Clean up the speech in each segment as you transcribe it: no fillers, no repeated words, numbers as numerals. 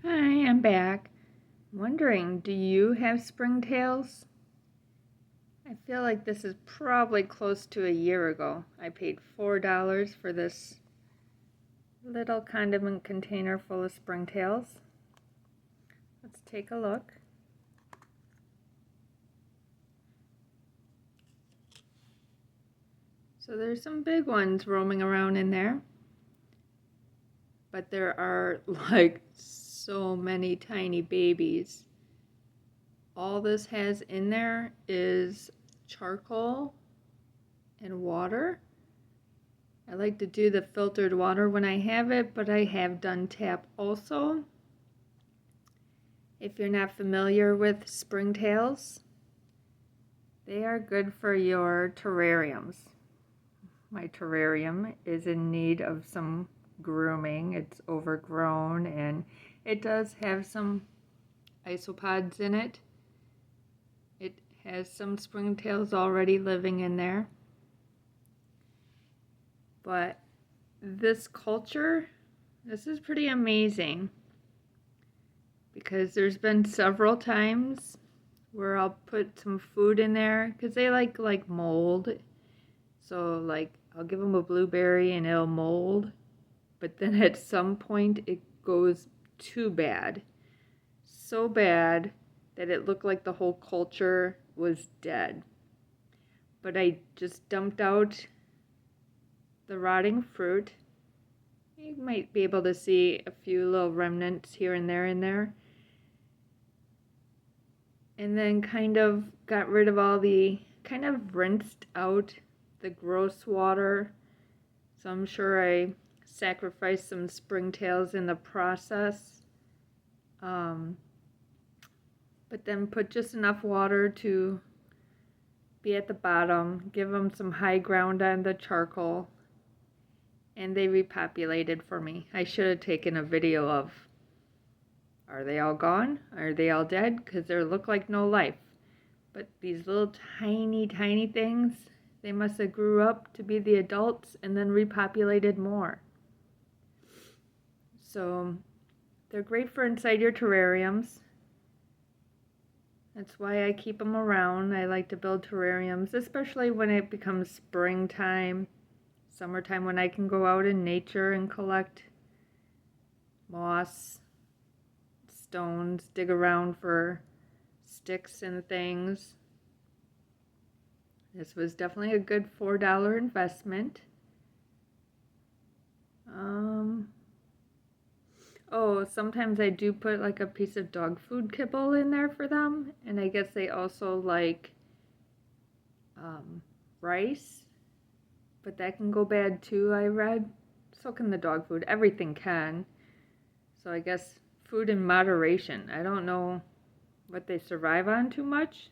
Hi, I'm back. Wondering, do you have springtails? I feel like this is probably close to a year ago. I paid $4 for this little condiment container full of springtails. Let's take a look. So there's some big ones roaming around in there, but there are like so many tiny babies. All this has in there is charcoal and water. I like to do the filtered water when I have it, but I have done tap also. If you're not familiar with springtails, they are good for your terrariums. My terrarium is in need of some grooming. It's overgrown and it does have some isopods in it. It has some springtails already living in there. But this culture, this is pretty amazing because there's been several times where I'll put some food in there because they like mold. So like I'll give them a blueberry and it'll mold, but then at some point it goes too bad. So bad that it looked like the whole culture was dead. But I just dumped out the rotting fruit. You might be able to see a few little remnants here and there in there. And then kind of got rid of kind of rinsed out the gross water. So I'm sure I sacrificed some springtails in the process. But then put just enough water to be at the bottom, give them some high ground on the charcoal, and they repopulated for me. I should have taken a video of, are they all gone? Are they all dead? Because they look like no life. But these little tiny things, they must have grew up to be the adults and then repopulated more. So they're great for inside your terrariums. That's why I keep them around. I like to build terrariums, especially when it becomes springtime, summertime, when I can go out in nature and collect moss, stones, dig around for sticks and things. This was definitely a good $4 investment. Oh, sometimes I do put like a piece of dog food kibble in there for them, and I guess they also like rice, but that can go bad too, I read. So can the dog food. Everything can. So I guess food in moderation. I don't know what they survive on too much.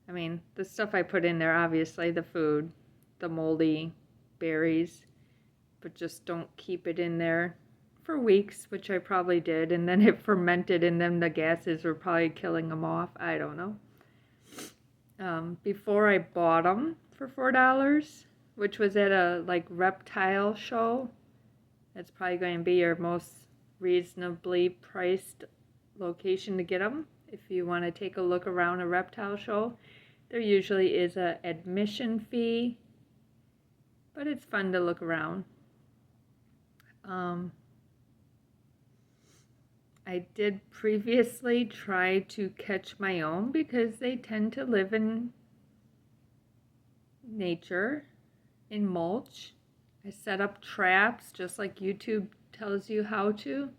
I mean, the stuff I put in there, obviously, the food, the moldy berries, but just don't keep it in there for weeks, which I probably did, and then it fermented, and then the gases were probably killing them off. I don't know. Before I bought them for $4, which was at a like reptile show, that's probably going to be your most reasonably priced location to get them. If you want to take a look around a reptile show, there usually is a admission fee, but it's fun to look around. I did previously try to catch my own because they tend to live in nature, in mulch. I set up traps just like YouTube tells you how to.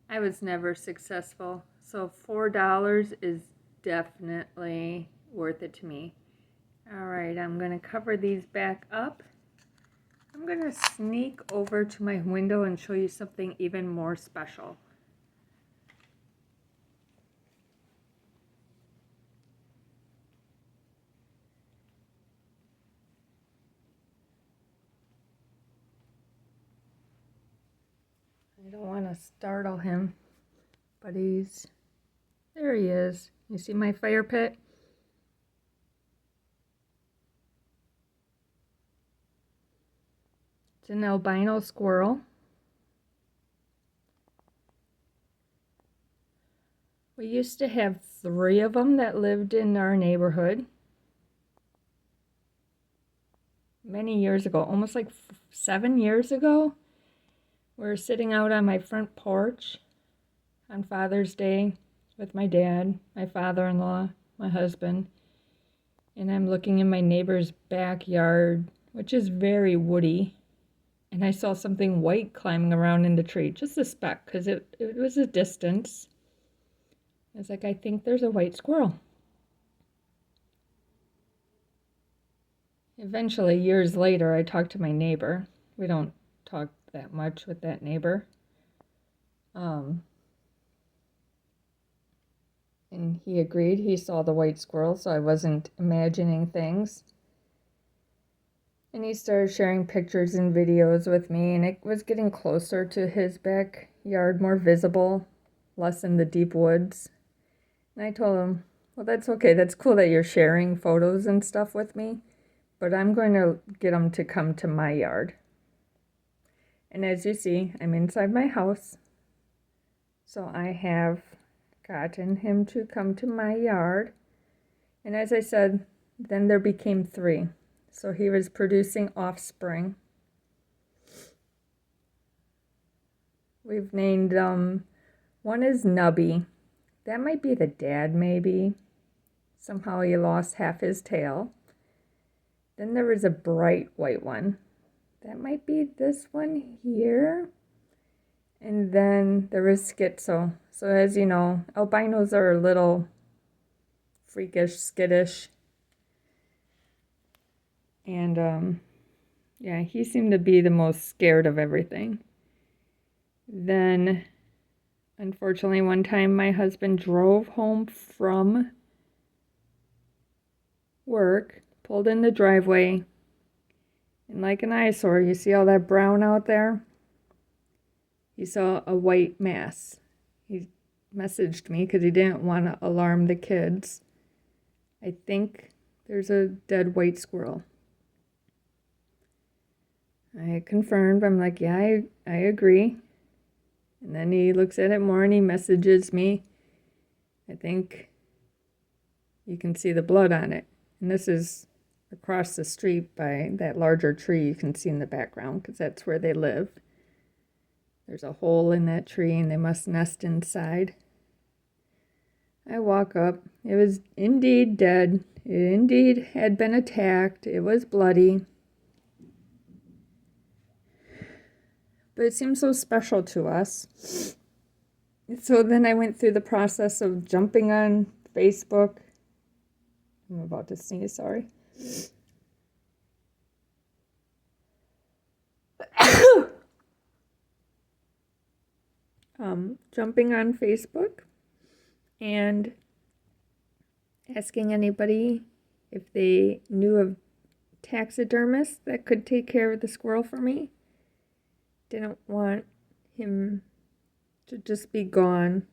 I was never successful, so $4 is definitely worth it to me. Alright, I'm going to cover these back up. I'm going to sneak over to my window and show you something even more special. I don't want to startle him, but there he is. You see my fire pit? It's an albino squirrel. We used to have 3 of them that lived in our neighborhood. Many years ago, almost like 7 years ago, we were sitting out on my front porch on Father's Day with my dad, my father-in-law, my husband, and I'm looking in my neighbor's backyard, which is very woody, and I saw something white climbing around in the tree, just a speck, because it was a distance. I was like, I think there's a white squirrel. Eventually, years later, I talked to my neighbor. We don't talk that much with that neighbor. And he agreed he saw the white squirrel, so I wasn't imagining things. And he started sharing pictures and videos with me, and it was getting closer to his backyard, more visible, less in the deep woods. And I told him, well, that's okay. That's cool that you're sharing photos and stuff with me, but I'm going to get him to come to my yard. And as you see, I'm inside my house. So I have gotten him to come to my yard. And as I said, then there became 3. So he was producing offspring. We've named one is Nubby. That might be the dad, maybe. Somehow he lost half his tail. Then there was a bright white one. That might be this one here. And then there was Schizo. So as you know, albinos are a little freakish, skittish. And yeah, he seemed to be the most scared of everything. Then, unfortunately, one time my husband drove home from work, pulled in the driveway, and like an eyesore, you see all that brown out there? He saw a white mass. He messaged me because he didn't want to alarm the kids. I think there's a dead white squirrel. I confirmed. I'm like, yeah, I agree. And then he looks at it more and he messages me. I think you can see the blood on it. And this is across the street by that larger tree you can see in the background because that's where they live. There's a hole in that tree and they must nest inside. I walk up. It was indeed dead. It indeed had been attacked. It was bloody. But it seemed so special to us. So then I went through the process of jumping on Facebook. I'm about to sneeze, sorry. Jumping on Facebook and asking anybody if they knew of taxidermists that could take care of the squirrel for me. Didn't want him to just be gone.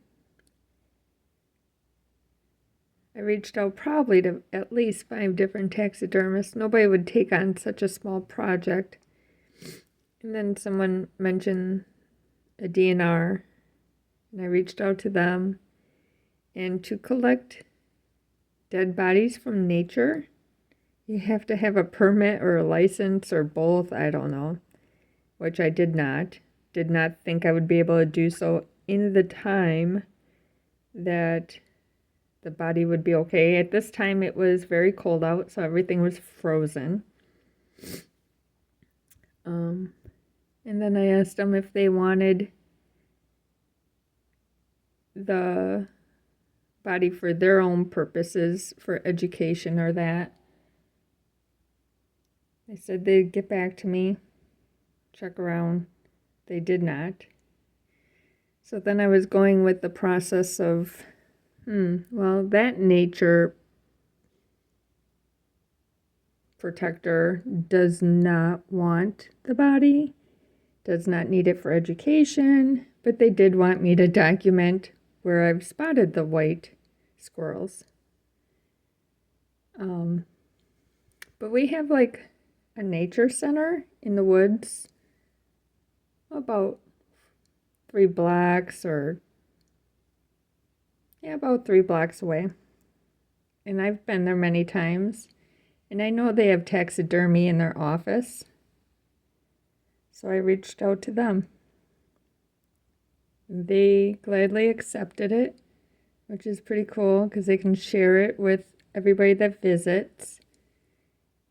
I reached out probably to at least 5 different taxidermists. Nobody would take on such a small project. And then someone mentioned a DNR, and I reached out to them. And to collect dead bodies from nature, you have to have a permit or a license or both, I don't know, which I did not. Did not think I would be able to do so in the time that the body would be okay. At this time, it was very cold out, so everything was frozen. And then I asked them if they wanted the body for their own purposes, for education or that. They said they'd get back to me, check around. They did not. So then I was going with the process of, well, that nature protector does not want the body, does not need it for education, but they did want me to document where I've spotted the white squirrels. But we have like a nature center in the woods about 3 blocks or Yeah, about 3 blocks away. And I've been there many times. And I know they have taxidermy in their office. So I reached out to them. They gladly accepted it, which is pretty cool because they can share it with everybody that visits.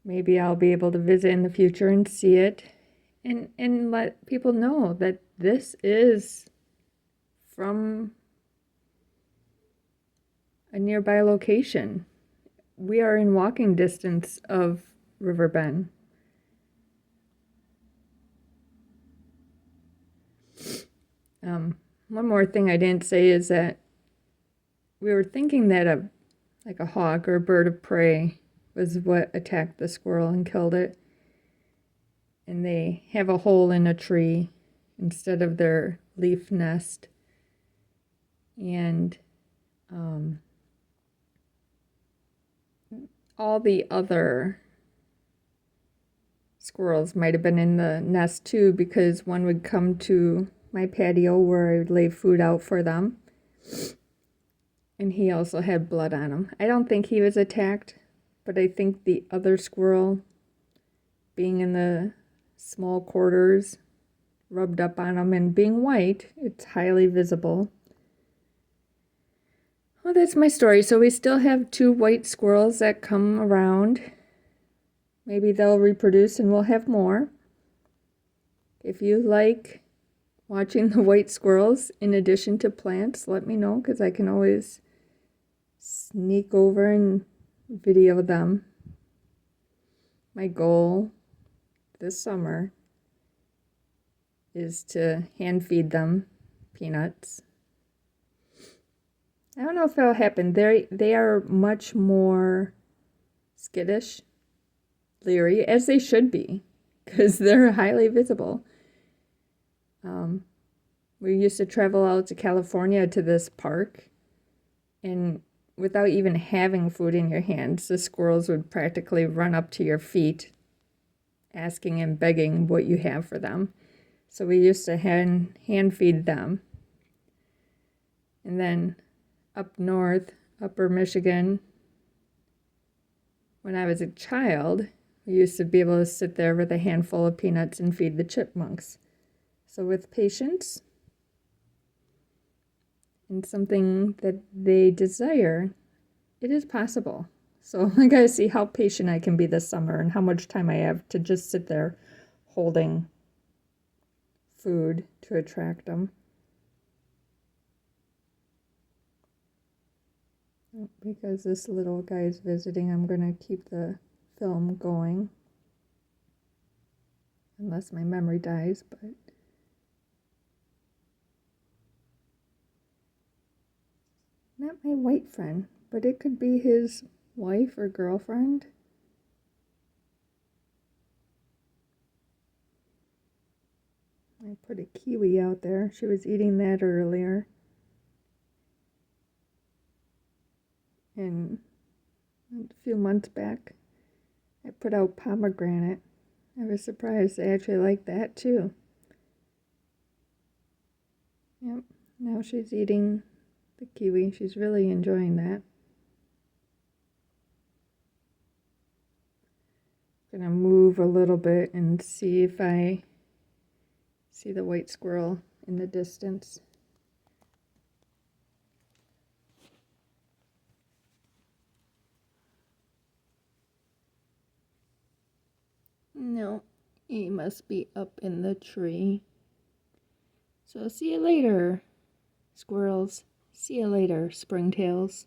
Maybe I'll be able to visit in the future and see it and let people know that this is from a nearby location. We are in walking distance of River Bend. One more thing I didn't say is that we were thinking that a hawk or a bird of prey was what attacked the squirrel and killed it. And they have a hole in a tree instead of their leaf nest. And all the other squirrels might have been in the nest too, because one would come to my patio where I would lay food out for them. And he also had blood on him. I don't think he was attacked, but I think the other squirrel, being in the small quarters, rubbed up on him, and being white, it's highly visible. Well, that's my story. So we still have 2 white squirrels that come around. Maybe they'll reproduce and we'll have more. If you like watching the white squirrels in addition to plants, let me know, because I can always sneak over and video them. My goal this summer is to hand feed them peanuts. I don't know if it'll happen. They are much more skittish, leery, as they should be, because they're highly visible. We used to travel out to California to this park, and without even having food in your hands, the squirrels would practically run up to your feet, asking and begging what you have for them. So we used to hand feed them. And then up north, upper Michigan, when I was a child, we used to be able to sit there with a handful of peanuts and feed the chipmunks. So with patience and something that they desire, it is possible. So I gotta see how patient I can be this summer and how much time I have to just sit there holding food to attract them. Because this little guy is visiting, I'm gonna keep the film going. Unless my memory dies, but not my white friend, but it could be his wife or girlfriend. I put a kiwi out there. She was eating that earlier. And a few months back, I put out pomegranate. I was surprised they actually liked that too. Yep, now she's eating the kiwi. She's really enjoying that. I'm gonna move a little bit and see if I see the white squirrel in the distance. No, he must be up in the tree. So see you later, squirrels. See you later, springtails.